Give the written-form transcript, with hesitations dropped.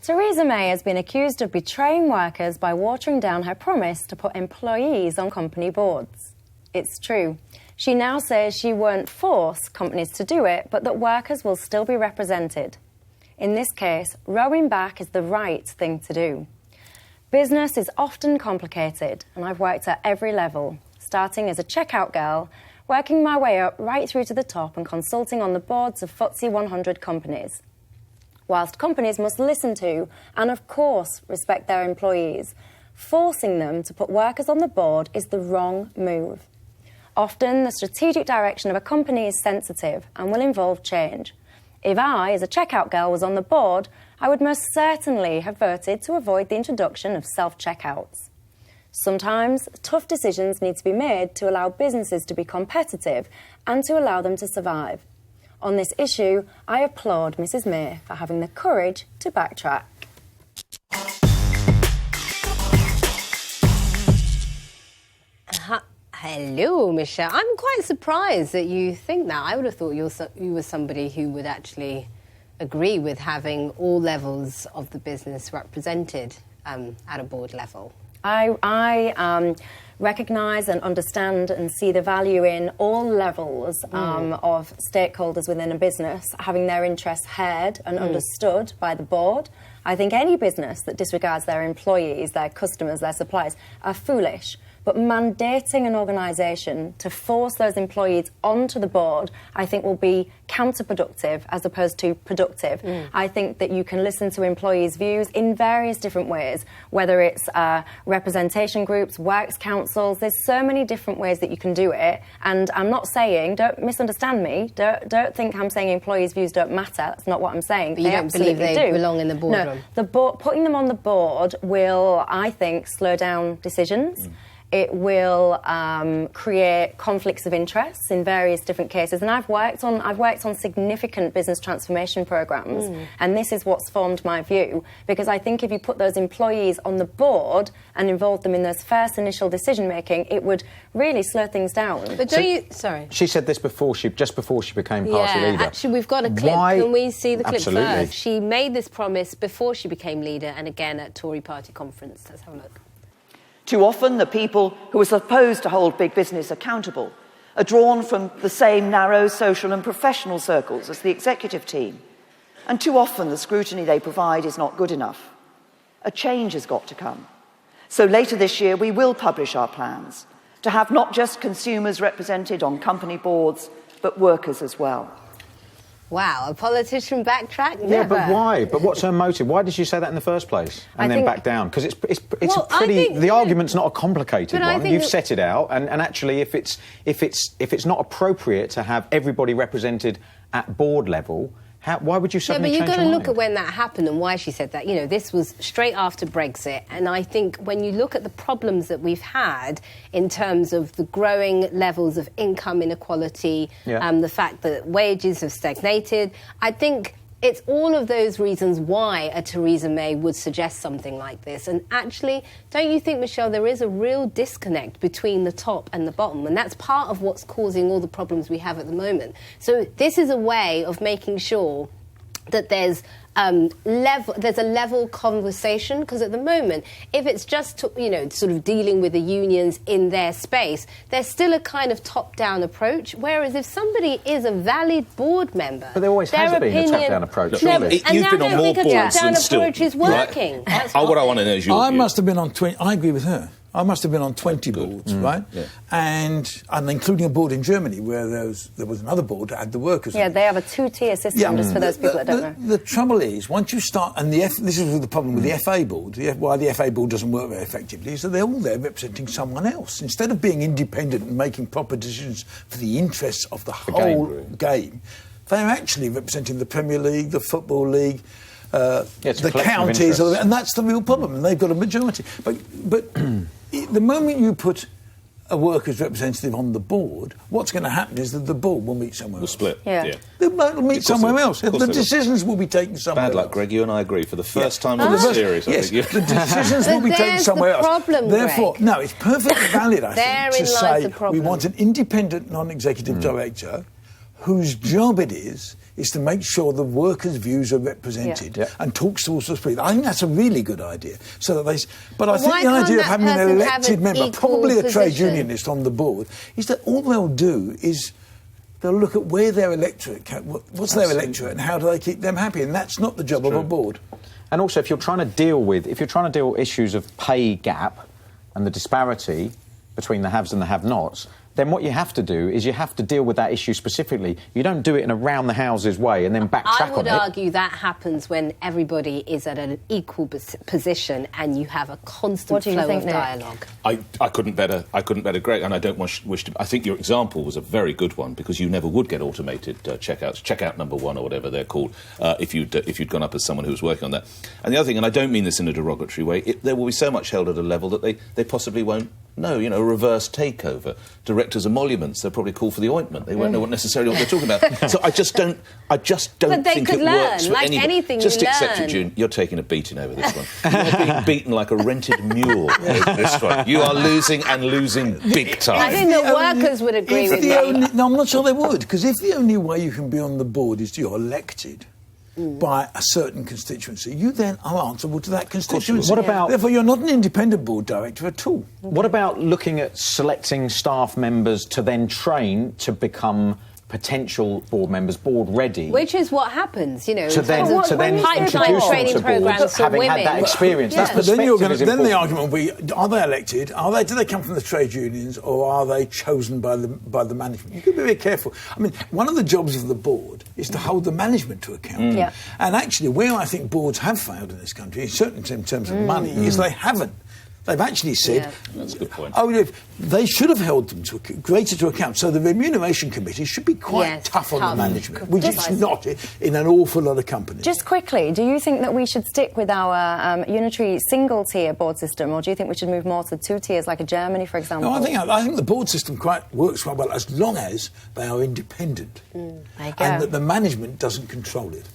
Theresa May has been accused of betraying workers by watering down her promise to put employees on company boards. It's true. She now says she won't force companies to do it, but that workers will still be represented. In this case, rowing back is the right thing to do. Business is often complicated, and I've worked at every level, starting as a checkout girl, working my way up right through to the top and consulting on the boards of FTSE 100 companies. Whilst companies must listen to and, of course, respect their employees, forcing them to put workers on the board is the wrong move. Often, the strategic direction of a company is sensitive and will involve change. If I, as a checkout girl, was on the board, I would most certainly have voted to avoid the introduction of self-checkouts. Sometimes, tough decisions need to be made to allow businesses to be competitive and to allow them to survive. On this issue, I applaud Mrs May for having the courage to backtrack. Hello, Michelle. I'm quite surprised that you think that. I would have thought you were somebody who would actually agree with having all levels of the business represented at a board level. I recognise and understand and see the value in all levels of stakeholders within a business having their interests heard and understood by the board. I think any business that disregards their employees, their customers, their suppliers are foolish. But mandating an organisation to force those employees onto the board, I think will be counterproductive as opposed to productive. I think that you can listen to employees' views in various different ways, whether it's representation groups, works councils. There's so many different ways that you can do it. And I'm not saying, don't misunderstand me, don't think I'm saying employees' views don't matter. That's not what I'm saying. But you don't believe they belong in the boardroom? No, putting them on the board will, I think, slow down decisions. It will create conflicts of interests in various different cases. And I've worked on significant business transformation programmes, and this is what's formed my view, because I think if you put those employees on the board and involve them in those first initial decision-making, it would really slow things down. But don't you... Sorry. She said this just before she became party leader. Actually, we've got a clip. Can we see the clip Absolutely. first? She made this promise before she became leader and again at Tory party conference. Let's have a look. Too often, the people who are supposed to hold big business accountable are drawn from the same narrow social and professional circles as the executive team. And too often, the scrutiny they provide is not good enough. A change has got to come. So later this year, we will publish our plans to have not just consumers represented on company boards, but workers as well. Wow, a politician backtrack? Never. Yeah, but why? But what's her motive? Why did she say that in the first place and then back down? Because the argument's not a complicated one. You've set it out, and actually, if it's not appropriate to have everybody represented at board level, why would you suddenly change your mind? But you've got to look at when that happened and why she said that. You know, this was straight after Brexit, and I think when you look at the problems that we've had in terms of the growing levels of income inequality, the fact that wages have stagnated, I think it's all of those reasons why a Theresa May would suggest something like this. And actually, don't you think, Michelle, there is a real disconnect between the top and the bottom? And that's part of what's causing all the problems we have at the moment. So this is a way of making sure that there's a level conversation, because at the moment, if it's just sort of dealing with the unions in their space, there's still a kind of top-down approach. Whereas if somebody is a valid board member, but there always has been a top-down approach. Surely. You've been on more boards than still. Approach is working. Right. What I want to know is your view. I must have been on 20. I agree with her. I must have been on 20 boards, right? Yeah. And including a board in Germany where there was another board that had the workers. Yeah, they have a two-tier system, just for those people that don't know. The trouble is, once you start, and this is the problem with the FA board, why the FA board doesn't work very effectively, is that they're all there representing someone else. Instead of being independent and making proper decisions for the interests of the whole game, they're actually representing the Premier League, the Football League, the counties, and that's the real problem, and they've got a majority. But the moment you put a workers' representative on the board, what's going to happen is that the board will meet somewhere else. Split. Yeah. They'll meet somewhere else. The decisions will be taken somewhere else. Bad luck, Greg. You and I agree. For the first time in the series, I think. The decisions will be taken somewhere else. Problem, Therefore, Greg. no, it's perfectly valid, I think, to say the problem. we want an independent non-executive director whose job it is to make sure the workers' views are represented and talks to all sorts of people. I think that's a really good idea. So that but I think the idea of having an elected member, probably a trade unionist on the board, is that all they'll do is they'll look at where their electorate, what's their electorate, and how do they keep them happy, and that's not the job of a board. And also, if you're trying to deal with issues of pay gap and the disparity between the haves and the have-nots, then what you have to do is you have to deal with that issue specifically. You don't do it in a round-the-houses way and then backtrack on it. I would argue that happens when everybody is at an equal position and you have a constant flow of dialogue. I couldn't better, Greg, and I don't wish to... I think your example was a very good one, because you never would get automated checkouts, checkout number one or whatever they're called, if you'd gone up as someone who was working on that. And the other thing, and I don't mean this in a derogatory way, there will be so much held at a level that they possibly won't know, a reverse takeover. Directors' emoluments, they'll probably call for the ointment. They won't know necessarily what they're talking about. So I just don't think it works for anybody. Anything just accept it, June. You're taking a beating over this one. You're being beaten like a rented mule over this one. You are losing big time. I think the workers would agree with me. No, I'm not sure they would, because if the only way you can be on the board is you're elected by a certain constituency, you then are answerable to that constituency. What about... Therefore, you're not an independent board director at all. What about looking at selecting staff members to then train to become potential board members, board ready, which is what happens, to then introduce training them to boards, having had that experience. That but then the argument will be: are they elected? Do they come from the trade unions, or are they chosen by the management? You've got to be very careful. I mean, one of the jobs of the board is to hold the management to account. And actually, where I think boards have failed in this country, certainly in terms of money, is they haven't. They've actually said, that's a good point. They should have held them greater to account. So the remuneration committee should be quite tough on the management, which it's not in an awful lot of companies. Just quickly, do you think that we should stick with our unitary single-tier board system, or do you think we should move more to two tiers, like a Germany, for example? No, I think the board system works quite well, as long as they are independent and that the management doesn't control it.